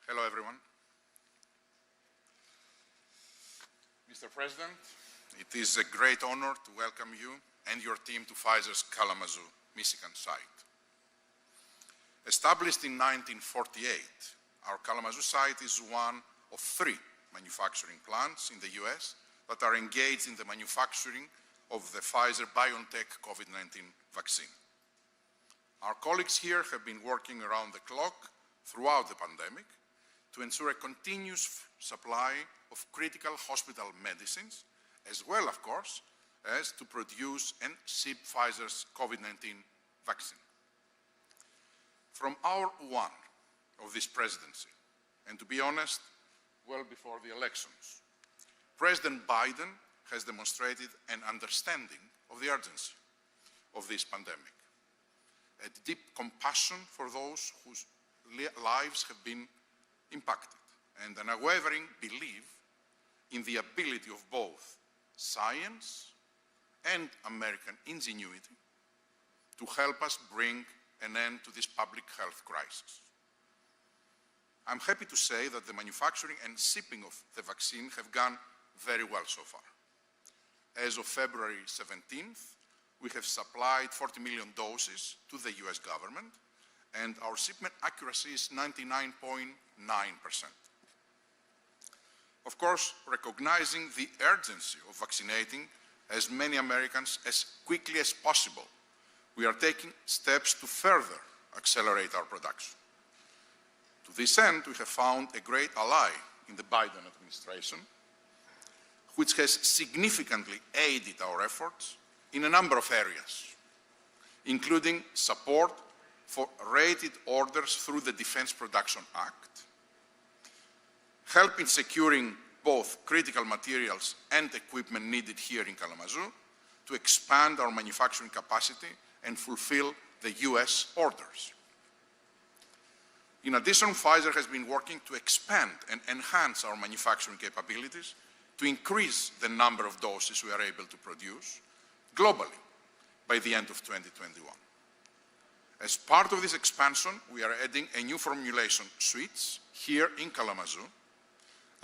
Hello, everyone. Mr. President, it is a great honor to welcome you and your team to Pfizer's Kalamazoo, Michigan site. Established in 1948, our Kalamazoo site is one of 3 manufacturing plants in the US that are engaged in the manufacturing of the Pfizer-BioNTech COVID-19 vaccine. Our colleagues here have been working around the clock throughout the pandemic to ensure a continuous supply of critical hospital medicines, as well, of course, as to produce and ship Pfizer's COVID-19 vaccine. From hour 1 of this presidency, and to be honest, well before the elections, President Biden has demonstrated an understanding of the urgency of this pandemic, a deep compassion for those whose lives have been impacted, and an unwavering belief in the ability of both science and American ingenuity to help us bring an end to this public health crisis. I'm happy to say that the manufacturing and shipping of the vaccine have gone very well so far. As of February 17th, we have supplied 40 million doses to the US government, and our shipment accuracy is 99.9%. Of course, recognizing the urgency of vaccinating as many Americans as quickly as possible, we are taking steps to further accelerate our production. To this end, we have found a great ally in the Biden administration, which has significantly aided our efforts in a number of areas, including support for rated orders through the Defense Production Act, help in securing both critical materials and equipment needed here in Kalamazoo to expand our manufacturing capacity and fulfill the US orders. In addition, Pfizer has been working to expand and enhance our manufacturing capabilities to increase the number of doses we are able to produce globally by the end of 2021. As part of this expansion, we are adding a new formulation suites here in Kalamazoo,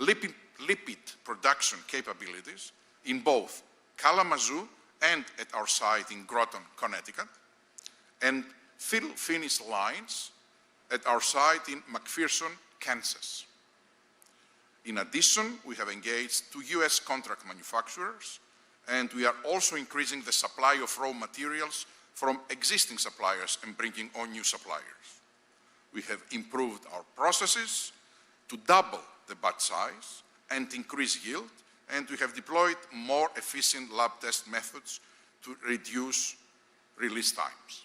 lipid production capabilities in both Kalamazoo and at our site in Groton, Connecticut, and fill-finish lines at our site in McPherson, Kansas. In addition, we have engaged 2 US contract manufacturers, and we are also increasing the supply of raw materials from existing suppliers and bringing on new suppliers. We have improved our processes to double the batch size and increase yield, and we have deployed more efficient lab test methods to reduce release times.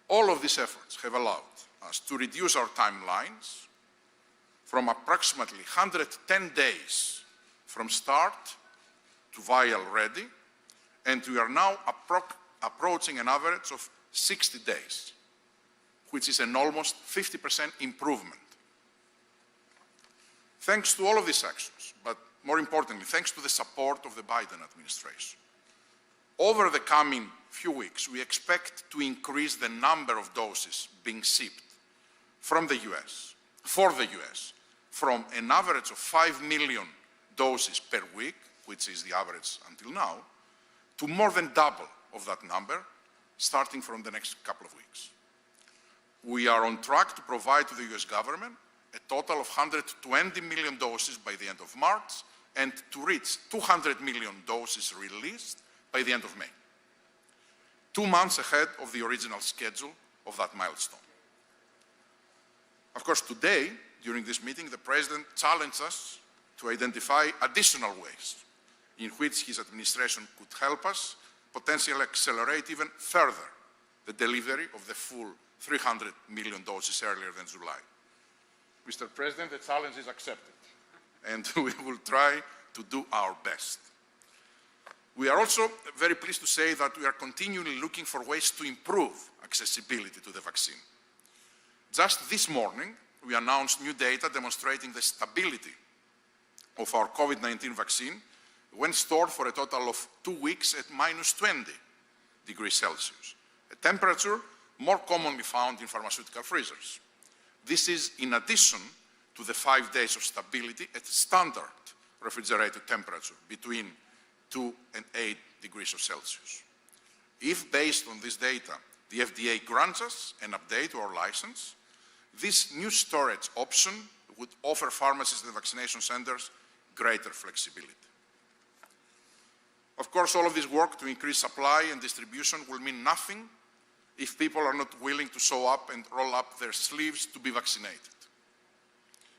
All of these efforts have allowed us to reduce our timelines from approximately 110 days from start to vial ready, and we are now approaching an average of 60 days, which is an almost 50% improvement. Thanks to all of these actions, but more importantly, thanks to the support of the Biden administration, over the coming few weeks, we expect to increase the number of doses being shipped from the US, for the US, from an average of 5 million doses per week, which is the average until now, to more than double of that number, starting from the next couple of weeks. We are on track to provide to the US government a total of 120 million doses by the end of March, and to reach 200 million doses released by the end of May, 2 months ahead of the original schedule of that milestone. Of course, today, during this meeting, the President challenged us to identify additional ways in which his administration could help us potentially accelerate even further the delivery of the full 300 million doses earlier than July. Mr. President, the challenge is accepted, and we will try to do our best. We are also very pleased to say that we are continually looking for ways to improve accessibility to the vaccine. Just this morning, we announced new data demonstrating the stability of our COVID-19 vaccine when stored for a total of 2 weeks at -20 degrees Celsius, a temperature more commonly found in pharmaceutical freezers. This is in addition to the 5 days of stability at standard refrigerated temperature between 2 and 8 degrees Celsius. If, based on this data, the FDA grants us an update to our license, this new storage option would offer pharmacists and vaccination centers greater flexibility. Of course, all of this work to increase supply and distribution will mean nothing if people are not willing to show up and roll up their sleeves to be vaccinated.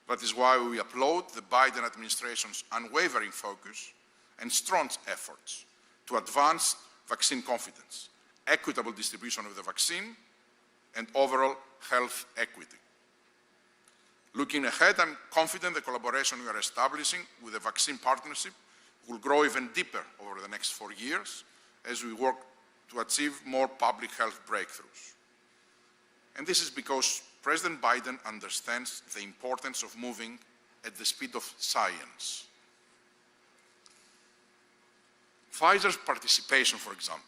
That is why we applaud the Biden administration's unwavering focus and strong efforts to advance vaccine confidence, equitable distribution of the vaccine, and overall health equity. Looking ahead, I'm confident the collaboration we are establishing with the vaccine partnership will grow even deeper over the next 4 years as we work to achieve more public health breakthroughs. And this is because President Biden understands the importance of moving at the speed of science. Pfizer's participation, for example,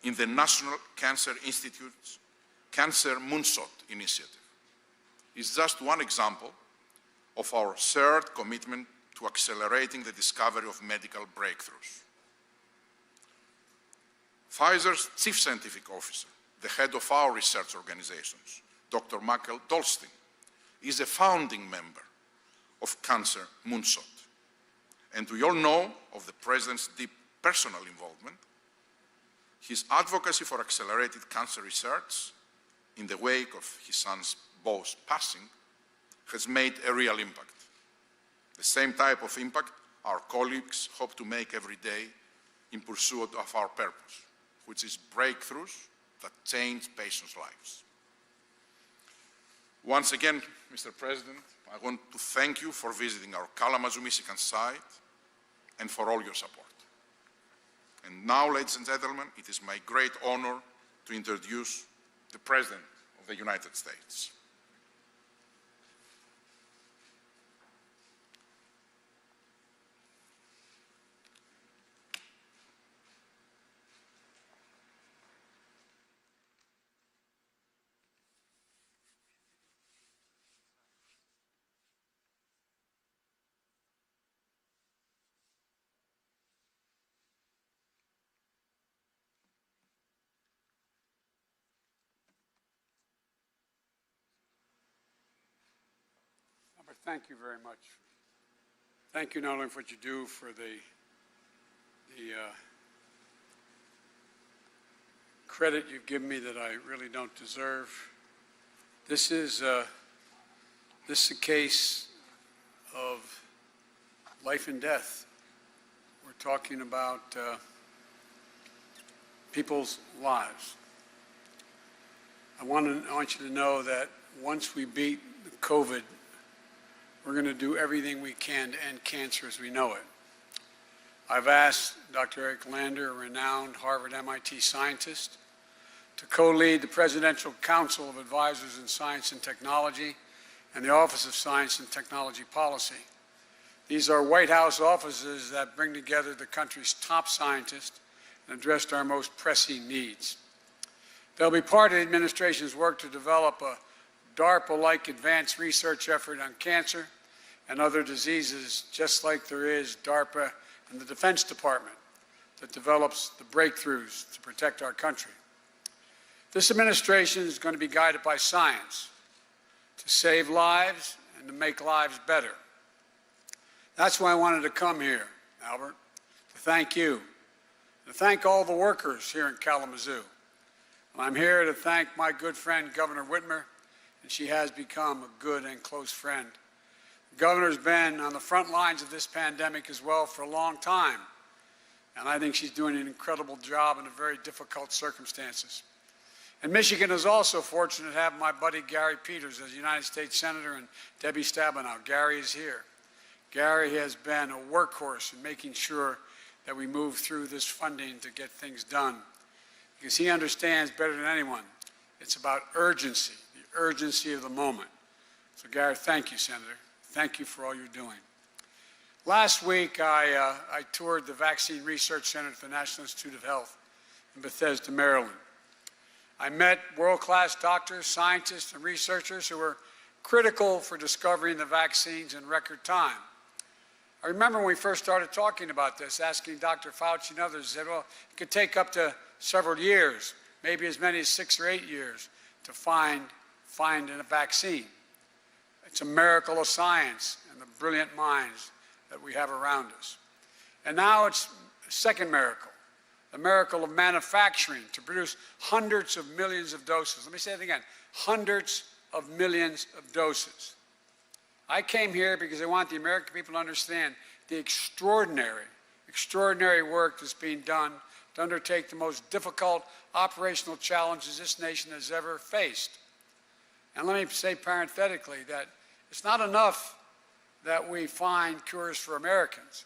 in the National Cancer Institute's Cancer Moonshot initiative is just one example of our shared commitment to accelerating the discovery of medical breakthroughs. Pfizer's Chief Scientific Officer, the head of our research organizations, Dr. Michael Dolstein, is a founding member of Cancer Moonshot. And we all know of the President's deep personal involvement. His advocacy for accelerated cancer research in the wake of his son's Bo's passing has made a real impact. The same type of impact our colleagues hope to make every day in pursuit of our purpose, which is breakthroughs that change patients' lives. Once again, Mr. President, I want to thank you for visiting our Kalamazoo, Michigan site and for all your support. And now, ladies and gentlemen, it is my great honor to introduce the President of the United States. Thank you very much. Thank you not only for what you do for the credit you've given me that I really don't deserve. This is a case of life and death. We're talking about people's lives. I want you to know that once we beat COVID, we're going to do everything we can to end cancer as we know it. I've asked Dr. Eric Lander, a renowned Harvard-MIT scientist, to co-lead the Presidential Council of Advisors in Science and Technology and the Office of Science and Technology Policy. These are White House offices that bring together the country's top scientists and address our most pressing needs. They'll be part of the administration's work to develop a DARPA-like advanced research effort on cancer and other diseases, just like there is DARPA in the Defense Department that develops the breakthroughs to protect our country. This administration is going to be guided by science to save lives and to make lives better. That's why I wanted to come here, Albert, to thank you, to thank all the workers here in Kalamazoo. And I'm here to thank my good friend, Governor Whitmer, and she has become a good and close friend. The governor's been on the front lines of this pandemic as well for a long time, and I think she's doing an incredible job in very difficult circumstances. And Michigan is also fortunate to have my buddy Gary Peters as United States Senator and Debbie Stabenow. Gary is here. Gary has been a workhorse in making sure that we move through this funding to get things done, because he understands better than anyone it's about urgency. Urgency of the moment. So, Gary, thank you, Senator. Thank you for all you're doing. Last week, I toured the Vaccine Research Center at the National Institute of Health in Bethesda, Maryland. I met world-class doctors, scientists, and researchers who were critical for discovering the vaccines in record time. I remember when we first started talking about this, asking Dr. Fauci and others, said, well, it could take up to several years, maybe as many as 6 or 8 years, to find a vaccine. It's a miracle of science and the brilliant minds that we have around us. And now it's a second miracle, the miracle of manufacturing to produce hundreds of millions of doses. Let me say it again, hundreds of millions of doses. I came here because I want the American people to understand the extraordinary work that's being done to undertake the most difficult operational challenges this nation has ever faced. And let me say parenthetically that it's not enough that we find cures for Americans.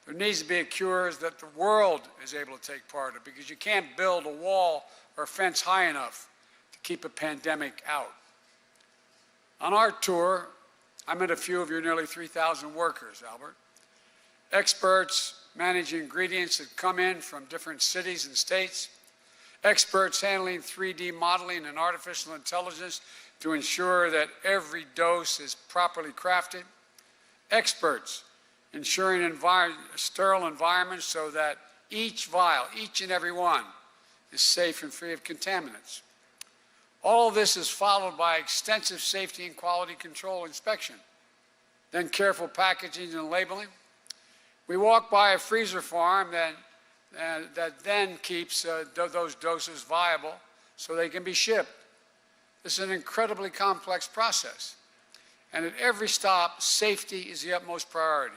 There needs to be a cure that the world is able to take part of, because you can't build a wall or a fence high enough to keep a pandemic out. On our tour, I met a few of your nearly 3,000 workers, Albert. Experts managing ingredients that come in from different cities and states. Experts handling 3D modeling and artificial intelligence to ensure that every dose is properly crafted. Experts ensuring sterile environments so that each vial, each and every one, is safe and free of contaminants. All of this is followed by extensive safety and quality control inspection, then careful packaging and labeling. We walk by a freezer farm that then keeps those doses viable so they can be shipped. This is an incredibly complex process. And at every stop, safety is the utmost priority.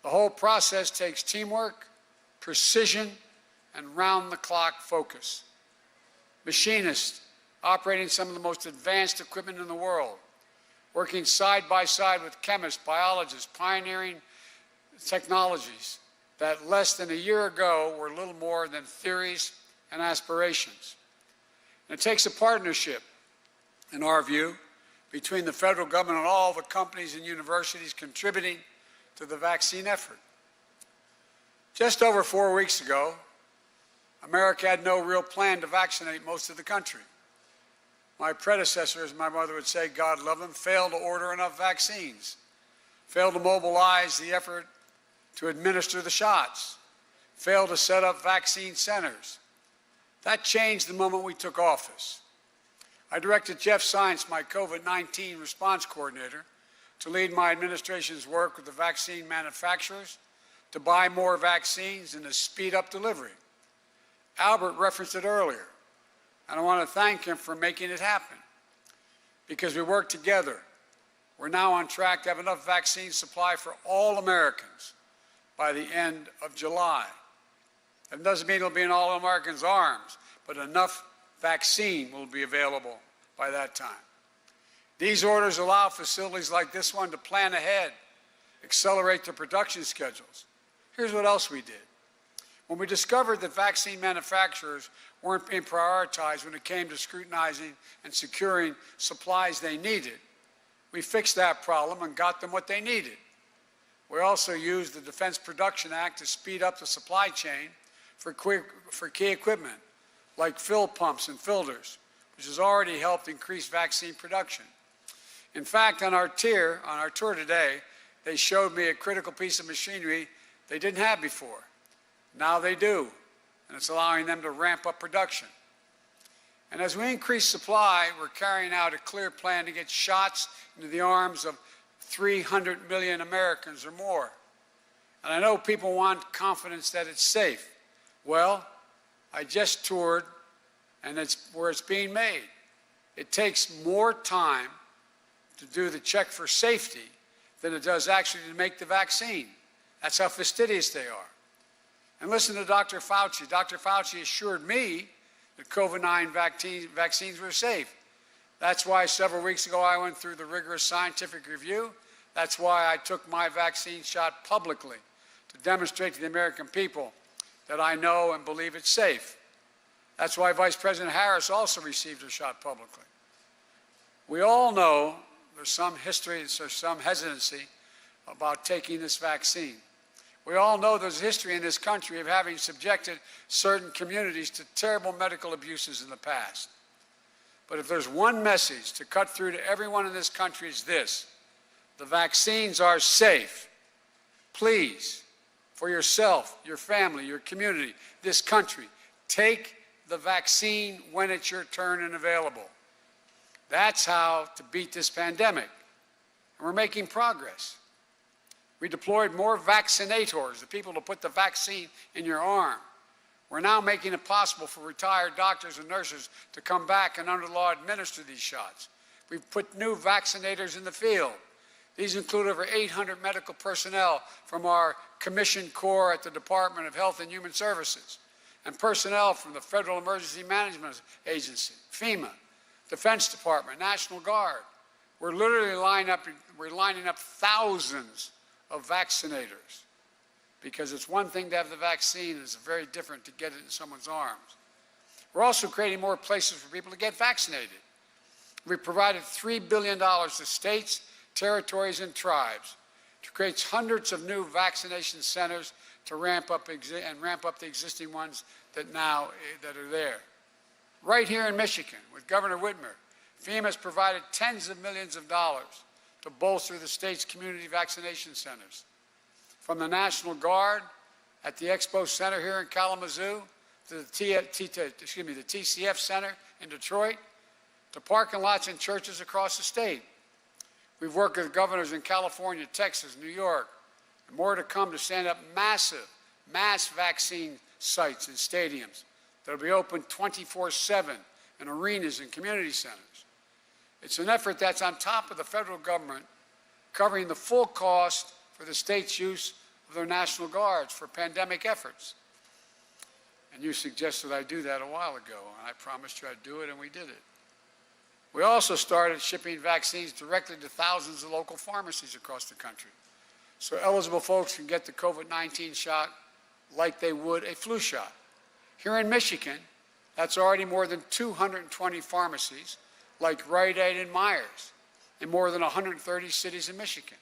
The whole process takes teamwork, precision, and round-the-clock focus. Machinists operating some of the most advanced equipment in the world, working side by side with chemists, biologists, pioneering technologies that less than a year ago were little more than theories and aspirations. And it takes a partnership, in our view, between the federal government and all the companies and universities contributing to the vaccine effort. Just over 4 weeks ago, America had no real plan to vaccinate most of the country. My predecessor, as my mother would say, God love them, failed to order enough vaccines, failed to mobilize the effort to administer the shots, failed to set up vaccine centers. That changed the moment we took office. I directed Jeff Science, my COVID-19 response coordinator, to lead my administration's work with the vaccine manufacturers to buy more vaccines and to speed up delivery. Albert referenced it earlier, and I want to thank him for making it happen. Because we worked together, we're now on track to have enough vaccine supply for all Americans by the end of July. That doesn't mean it'll be in all Americans' arms, but enough vaccine will be available by that time. These orders allow facilities like this one to plan ahead, accelerate their production schedules. Here's what else we did. When we discovered that vaccine manufacturers weren't being prioritized when it came to scrutinizing and securing supplies they needed, we fixed that problem and got them what they needed. We also used the Defense Production Act to speed up the supply chain for key equipment, like fill pumps and filters, which has already helped increase vaccine production. In fact, on our tour today, they showed me a critical piece of machinery they didn't have before. Now they do, and it's allowing them to ramp up production. And as we increase supply, we're carrying out a clear plan to get shots into the arms of 300 million Americans or more. And I know people want confidence that it's safe. Well, I just toured, and it's where it's being made. It takes more time to do the check for safety than it does actually to make the vaccine. That's how fastidious they are. And listen to Dr. Fauci. Dr. Fauci assured me that COVID-19 vaccines were safe. That's why several weeks ago I went through the rigorous scientific review. That's why I took my vaccine shot publicly, to demonstrate to the American people that I know and believe it's safe. That's why Vice President Harris also received her shot publicly. We all know there's some history, there's some hesitancy about taking this vaccine. We all know there's a history in this country of having subjected certain communities to terrible medical abuses in the past. But if there's one message to cut through to everyone in this country, it's this: the vaccines are safe. Please, for yourself, your family, your community, this country, take the vaccine when it's your turn and available. That's how to beat this pandemic. And we're making progress. We deployed more vaccinators, the people to put the vaccine in your arm. We're now making it possible for retired doctors and nurses to come back and under law administer these shots. We've put new vaccinators in the field. These include over 800 medical personnel from our commissioned corps at the Department of Health and Human Services, and personnel from the Federal Emergency Management Agency, FEMA, Defense Department, National Guard. We're literally lining up thousands of vaccinators, because it's one thing to have the vaccine, it's very different to get it in someone's arms. We're also creating more places for people to get vaccinated. We've provided $3 billion to states, territories, and tribes to create hundreds of new vaccination centers to ramp up the existing ones that are there. Right here in Michigan, with Governor Whitmer, FEMA has provided tens of millions of dollars to bolster the state's community vaccination centers. From the National Guard at the Expo Center here in Kalamazoo, to the TCF Center in Detroit, to parking lots and churches across the state. We've worked with governors in California, Texas, New York, and more to come to stand up mass vaccine sites and stadiums that will be open 24/7 in arenas and community centers. It's an effort that's on top of the federal government, covering the full cost for the state's use of their National Guards for pandemic efforts. And you suggested I do that a while ago, and I promised you I'd do it, and we did it. We also started shipping vaccines directly to thousands of local pharmacies across the country, so eligible folks can get the COVID-19 shot like they would a flu shot. Here in Michigan, that's already more than 220 pharmacies, like Rite Aid and Myers, in more than 130 cities in Michigan.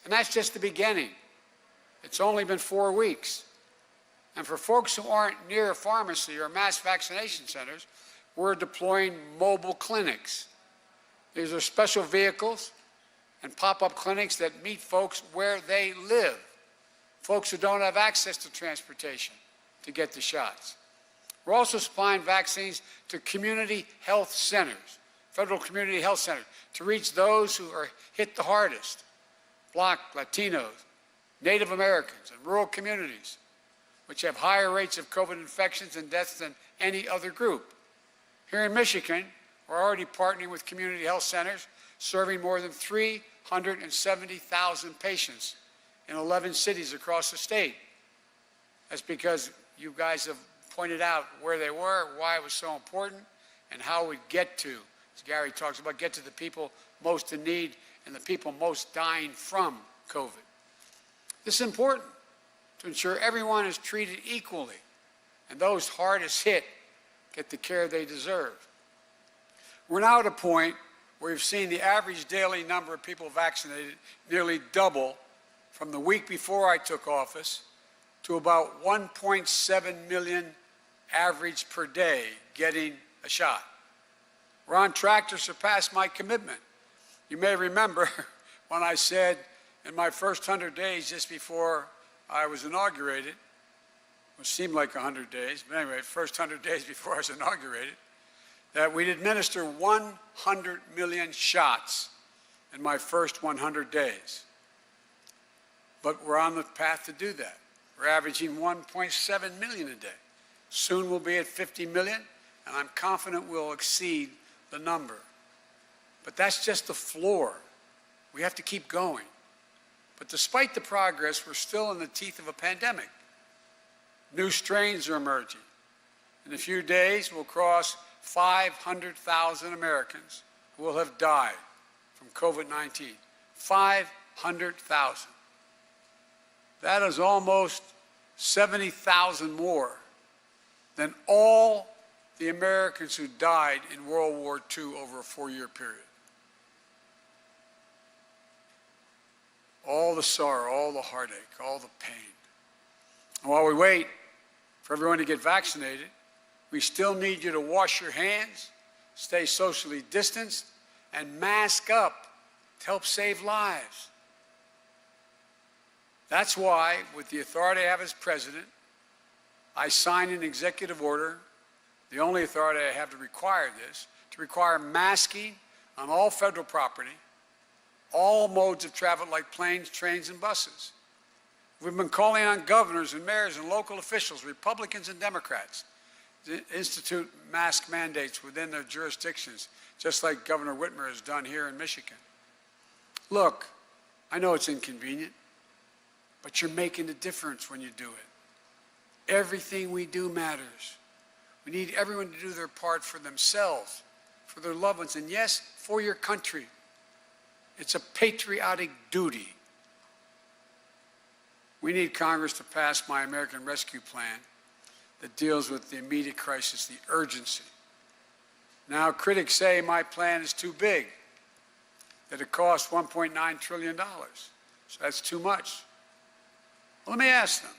And that's just the beginning. It's only been 4 weeks. And for folks who aren't near a pharmacy or mass vaccination centers, we're deploying mobile clinics. These are special vehicles and pop-up clinics that meet folks where they live, folks who don't have access to transportation to get the shots. We're also supplying vaccines to community health centers, federal community health centers, to reach those who are hit the hardest: Black, Latinos, Native Americans, and rural communities, which have higher rates of COVID infections and deaths than any other group. Here in Michigan, we're already partnering with community health centers, serving more than 370,000 patients in 11 cities across the state. That's because you guys have pointed out where they were, why it was so important, and how we get to, as Gary talks about, get to the people most in need and the people most dying from COVID. This is important to ensure everyone is treated equally and those hardest hit get the care they deserve. We're now at a point where we've seen the average daily number of people vaccinated nearly double from the week before I took office to about 1.7 million average per day getting a shot. We're on track to surpass my commitment. You may remember when I said in my first 100 days just before I was inaugurated, which seemed like 100 days, but anyway, first 100 days before I was inaugurated, that we'd administer 100 million shots in my first 100 days. But we're on the path to do that. We're averaging 1.7 million a day. Soon we'll be at 50 million, and I'm confident we'll exceed the number. But that's just the floor. We have to keep going. But despite the progress, we're still in the teeth of a pandemic. New strains are emerging. In a few days, we'll cross 500,000 Americans who will have died from COVID-19. 500,000. That is almost 70,000 more than all the Americans who died in World War II over a 4-year period. All the sorrow, all the heartache, all the pain. And while we wait for everyone to get vaccinated, we still need you to wash your hands, stay socially distanced, and mask up to help save lives. That's why, with the authority I have as president, I signed an executive order, the only authority I have to require this, to require masking on all federal property, all modes of travel like planes, trains, and buses. We've been calling on governors and mayors and local officials, Republicans and Democrats, to institute mask mandates within their jurisdictions, just like Governor Whitmer has done here in Michigan. Look, I know it's inconvenient, but you're making a difference when you do it. Everything we do matters. We need everyone to do their part for themselves, for their loved ones, and yes, for your country. It's a patriotic duty. We need Congress to pass my American Rescue Plan that deals with the immediate crisis, the urgency. Now, critics say my plan is too big, that it costs $1.9 trillion. So that's too much. Well, let me ask them,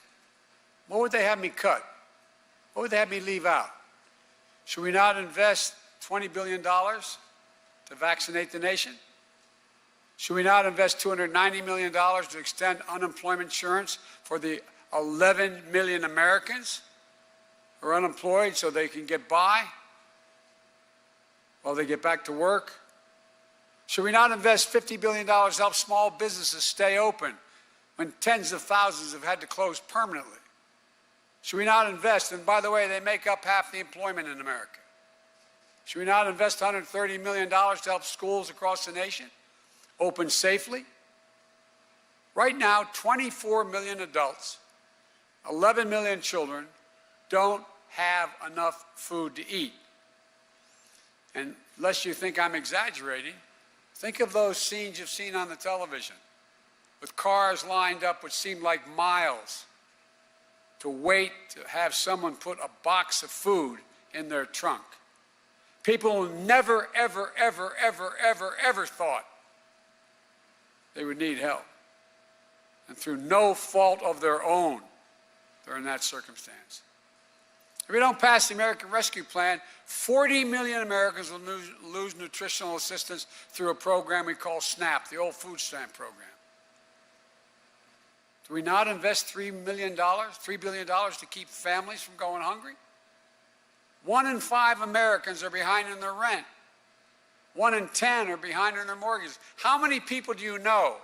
what would they have me cut? What would they have me leave out? Should we not invest $20 billion to vaccinate the nation? Should we not invest $290 million to extend unemployment insurance for the 11 million Americans who are unemployed so they can get by while they get back to work? Should we not invest $50 billion to help small businesses stay open when tens of thousands have had to close permanently? Should we not invest, and by the way, they make up half the employment in America. Should we not invest $130 million to help schools across the nation open safely? Right now, 24 million adults, 11 million children don't have enough food to eat. And unless you think I'm exaggerating, think of those scenes you've seen on the television with cars lined up which seem like miles to wait to have someone put a box of food in their trunk. People who never, ever, ever, ever, ever, ever thought they would need help. And through no fault of their own, they're in that circumstance. If we don't pass the American Rescue Plan, 40 million Americans will lose nutritional assistance through a program we call SNAP, the old food stamp program. Do we not invest $3 billion to keep families from going hungry? 1 in 5 Americans are behind in their rent. 1 in 10 are behind in their mortgages. How many people do you know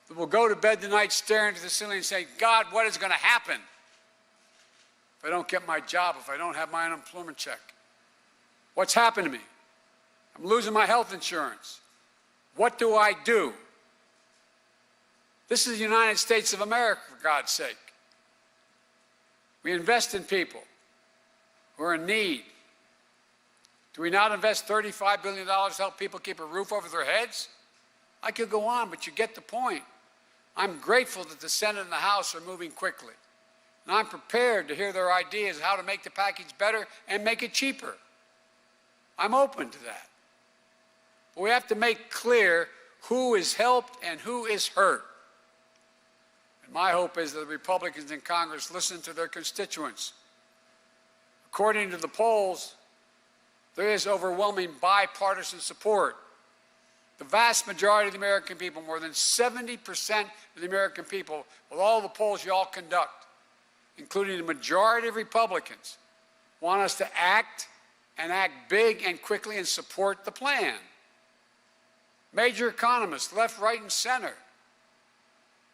that will go to bed tonight staring into the ceiling and say, God, what is going to happen if I don't get my job, if I don't have my unemployment check? What's happened to me? I'm losing my health insurance. What do I do? This is the United States of America, for God's sake. We invest in people who are in need. Do we not invest $35 billion to help people keep a roof over their heads? I could go on, but you get the point. I'm grateful that the Senate and the House are moving quickly. And I'm prepared to hear their ideas how to make the package better and make it cheaper. I'm open to that. But we have to make clear who is helped and who is hurt. And my hope is that the Republicans in Congress listen to their constituents. According to the polls, there is overwhelming bipartisan support. The vast majority of the American people, more than 70% of the American people, with all the polls you all conduct, including the majority of Republicans, want us to act and act big and quickly and support the plan. Major economists, left, right, and center,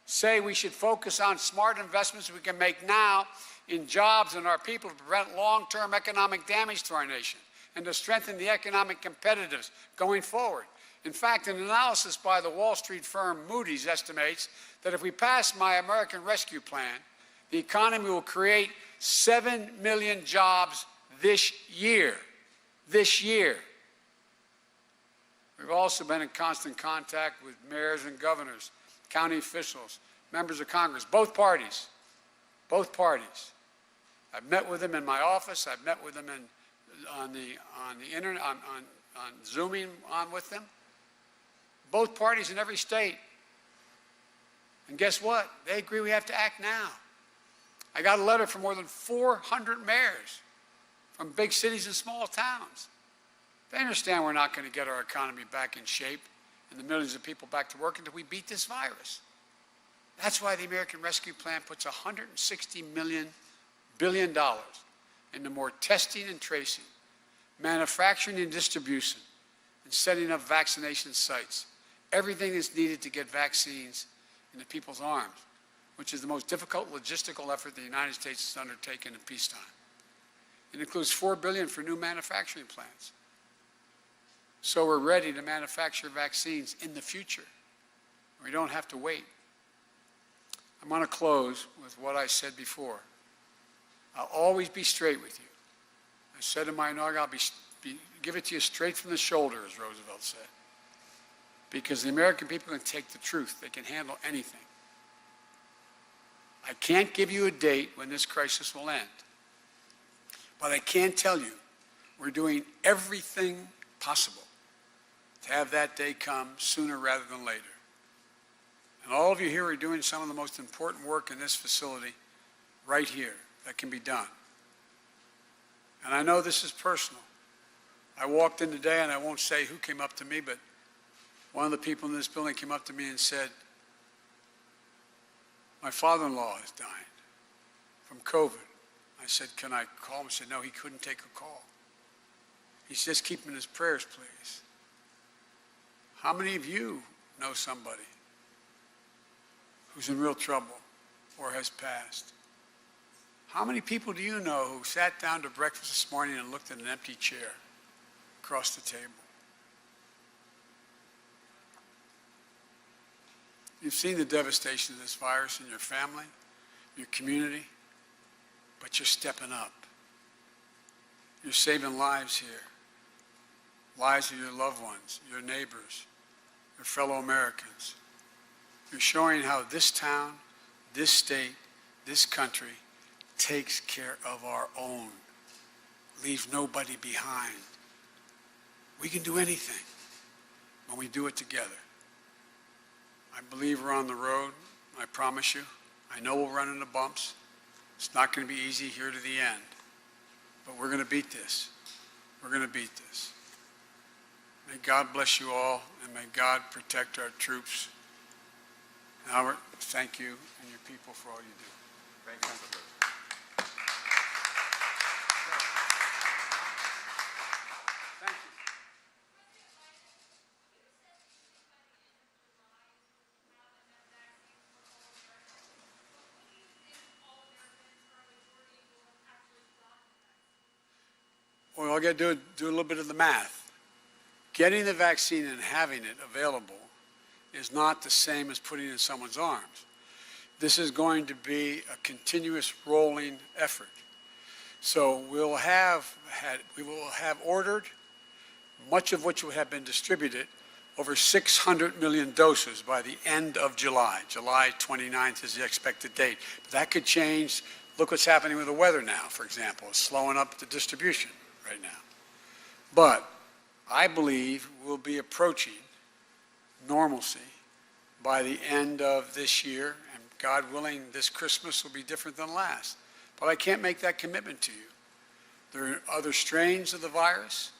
say we should focus on smart investments we can make now in jobs and our people to prevent long-term economic damage to our nation and to strengthen the economic competitiveness going forward. In fact, an analysis by the Wall Street firm Moody's estimates that if we pass my American Rescue Plan, the economy will create 7 million jobs this year. This year. We've also been in constant contact with mayors and governors, county officials, members of Congress, both parties. Both parties. I've met with them in my office. I've met with them on the internet, on Zooming on with them. Both parties in every state. And guess what? They agree we have to act now. I got a letter from more than 400 mayors from big cities and small towns They understand we're not going to get our economy back in shape and the millions of people back to work until we beat this virus. That's why the American Rescue Plan puts $160 billion into more testing and tracing, manufacturing and distribution, and setting up vaccination sites. Everything that's needed to get vaccines into people's arms, which is the most difficult logistical effort the United States has undertaken in peacetime. It includes $4 billion for new manufacturing plants. So we're ready to manufacture vaccines in the future. We don't have to wait. I'm going to close with what I said before. I'll always be straight with you. I said in my inaugural, I'll give it to you straight from the shoulder, as Roosevelt said. Because the American people can take the truth. They can handle anything. I can't give you a date when this crisis will end. But I can tell you we're doing everything possible to have that day come sooner rather than later. And all of you here are doing some of the most important work in this facility right here that can be done. And I know this is personal. I walked in today, and I won't say who came up to me, but one of the people in this building came up to me and said, "My father-in-law has died from COVID." I said, "Can I call him?" He said, "No, he couldn't take a call. He's just keeping his prayers, please." How many of you know somebody who's in real trouble or has passed? How many people do you know who sat down to breakfast this morning and looked at an empty chair across the table? You've seen the devastation of this virus in your family, your community, but you're stepping up. You're saving lives here, lives of your loved ones, your neighbors, your fellow Americans. You're showing how this town, this state, this country takes care of our own, leaves nobody behind. We can do anything when we do it together. I believe we're on the road, I promise you. I know we'll run into bumps. It's not going to be easy here to the end, but we're going to beat this. We're going to beat this. May God bless you all, and may God protect our troops. Albert, thank you and your people for all you do. Thank you, Mr. President. Thank you. Well, all you got to do a little bit of the math. Getting the vaccine and having it available is not the same as putting it in someone's arms. This is going to be a continuous rolling effort. So we will have ordered, much of which will have been distributed, over 600 million doses by the end of July. July 29th is the expected date. But that could change. Look what's happening with the weather now, for example. It's slowing up the distribution right now. But I believe we'll be approaching normalcy by the end of this year, and God willing, this Christmas will be different than last. But I can't make that commitment to you. There are other strains of the virus.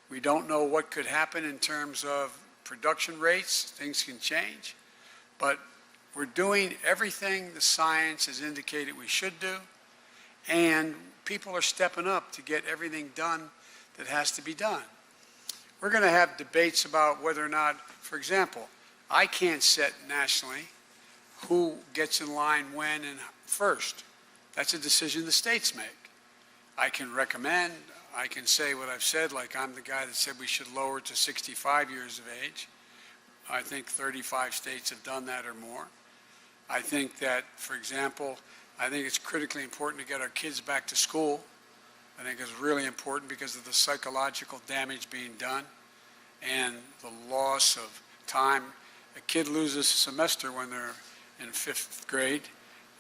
We don't know what could happen in terms of production rates. Things can change. But we're doing everything the science has indicated we should do, and people are stepping up to get everything done that has to be done. We're going to have debates about whether or not, for example, I can't set nationally who gets in line when and first. That's a decision the states make. I can recommend, I can say what I've said, like I'm the guy that said we should lower to 65 years of age. I think 35 states have done that or more. I think that, for example, I think it's critically important to get our kids back to school. I think it's really important because of the psychological damage being done and the loss of time. A kid loses a semester when they're in 5th grade.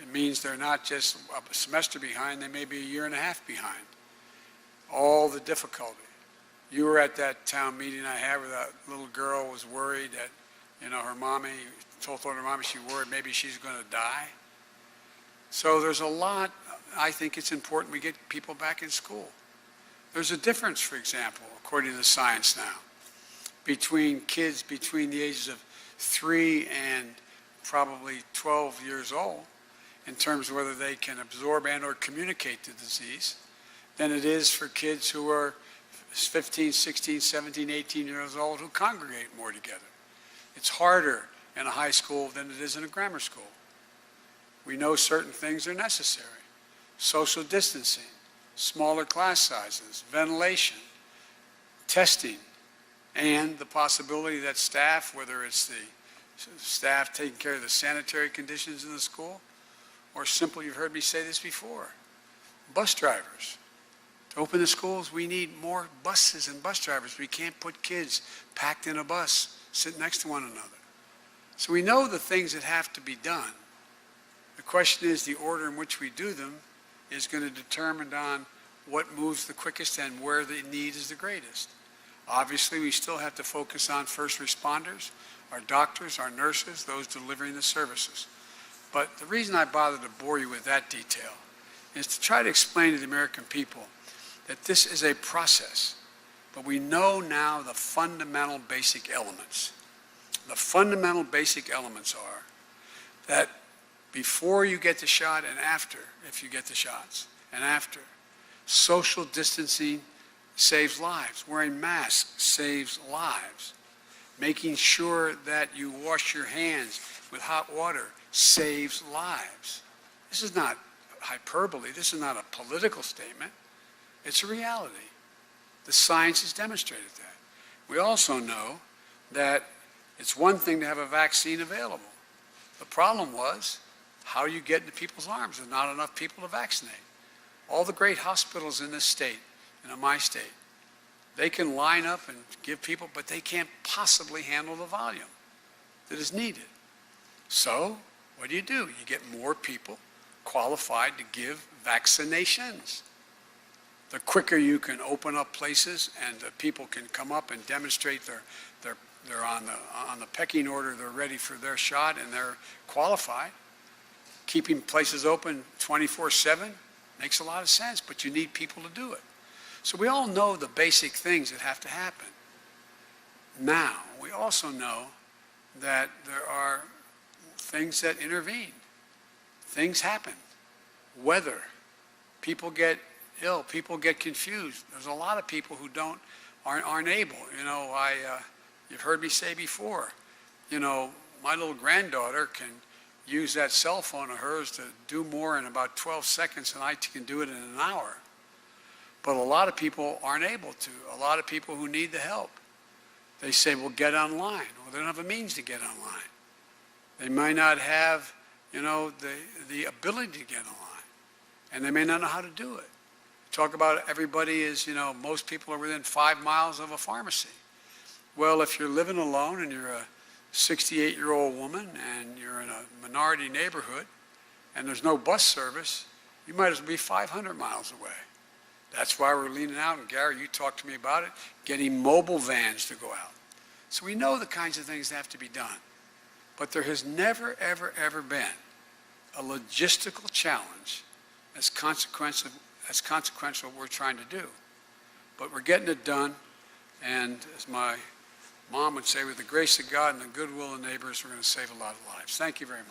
It means they're not just a semester behind, they may be a year and a half behind. All the difficulty. You were at that town meeting I had where that little girl was worried that, her mommy told her mommy she worried maybe she's going to die. So there's a lot. I think it's important we get people back in school. There's a difference, for example, according to the science now, between kids between the ages of 3 and probably 12 years old in terms of whether they can absorb and or communicate the disease than it is for kids who are 15, 16, 17, 18 years old who congregate more together. It's harder in a high school than it is in a grammar school. We know certain things are necessary. Social distancing, smaller class sizes, ventilation, testing, and the possibility that staff, whether it's the staff taking care of the sanitary conditions in the school, or simply, you've heard me say this before, bus drivers. To open the schools, we need more buses and bus drivers. We can't put kids packed in a bus sitting next to one another. So we know the things that have to be done. The question is the order in which we do them is going to determine on what moves the quickest and where the need is the greatest. Obviously, we still have to focus on first responders, our doctors, our nurses, those delivering the services. But the reason I bother to bore you with that detail is to try to explain to the American people that this is a process, but we know now the fundamental basic elements. The fundamental basic elements are that before you get the shot and after, if you get the shots, and after, social distancing saves lives. Wearing masks saves lives. Making sure that you wash your hands with hot water saves lives. This is not hyperbole. This is not a political statement. It's a reality. The science has demonstrated that. We also know that it's one thing to have a vaccine available. The problem was, how do you get into people's arms? There's not enough people to vaccinate. All the great hospitals in this state, and in my state, they can line up and give people, but they can't possibly handle the volume that is needed. So, what do? You get more people qualified to give vaccinations. The quicker you can open up places and the people can come up and demonstrate they're on the pecking order, they're ready for their shot and they're qualified. Keeping places open 24/7 makes a lot of sense, but you need people to do it. So we all know the basic things that have to happen. Now, we also know that there are things that intervene. Things happen. Weather. People get ill. People get confused. There's a lot of people who aren't able. You know, you've heard me say before, you know, my little granddaughter can use that cell phone of hers to do more in about 12 seconds than I can do it in an hour. But a lot of people aren't able to. A lot of people who need the help. They say, well, get online. Well, they don't have a means to get online. They might not have, you know, the ability to get online. And they may not know how to do it. Talk about everybody is, you know, most people are within 5 miles of a pharmacy. Well, if you're living alone and you're a 68-year-old woman and you're in a minority neighborhood and there's no bus service, you might as well be 500 miles away. That's why we're leaning out, and Gary, you talked to me about it, getting mobile vans to go out. So we know the kinds of things that have to be done. But there has never, ever, ever been a logistical challenge as consequential what we're trying to do. But we're getting it done, and as my mom would say, with the grace of God and the goodwill of neighbors, we're going to save a lot of lives. Thank you very much.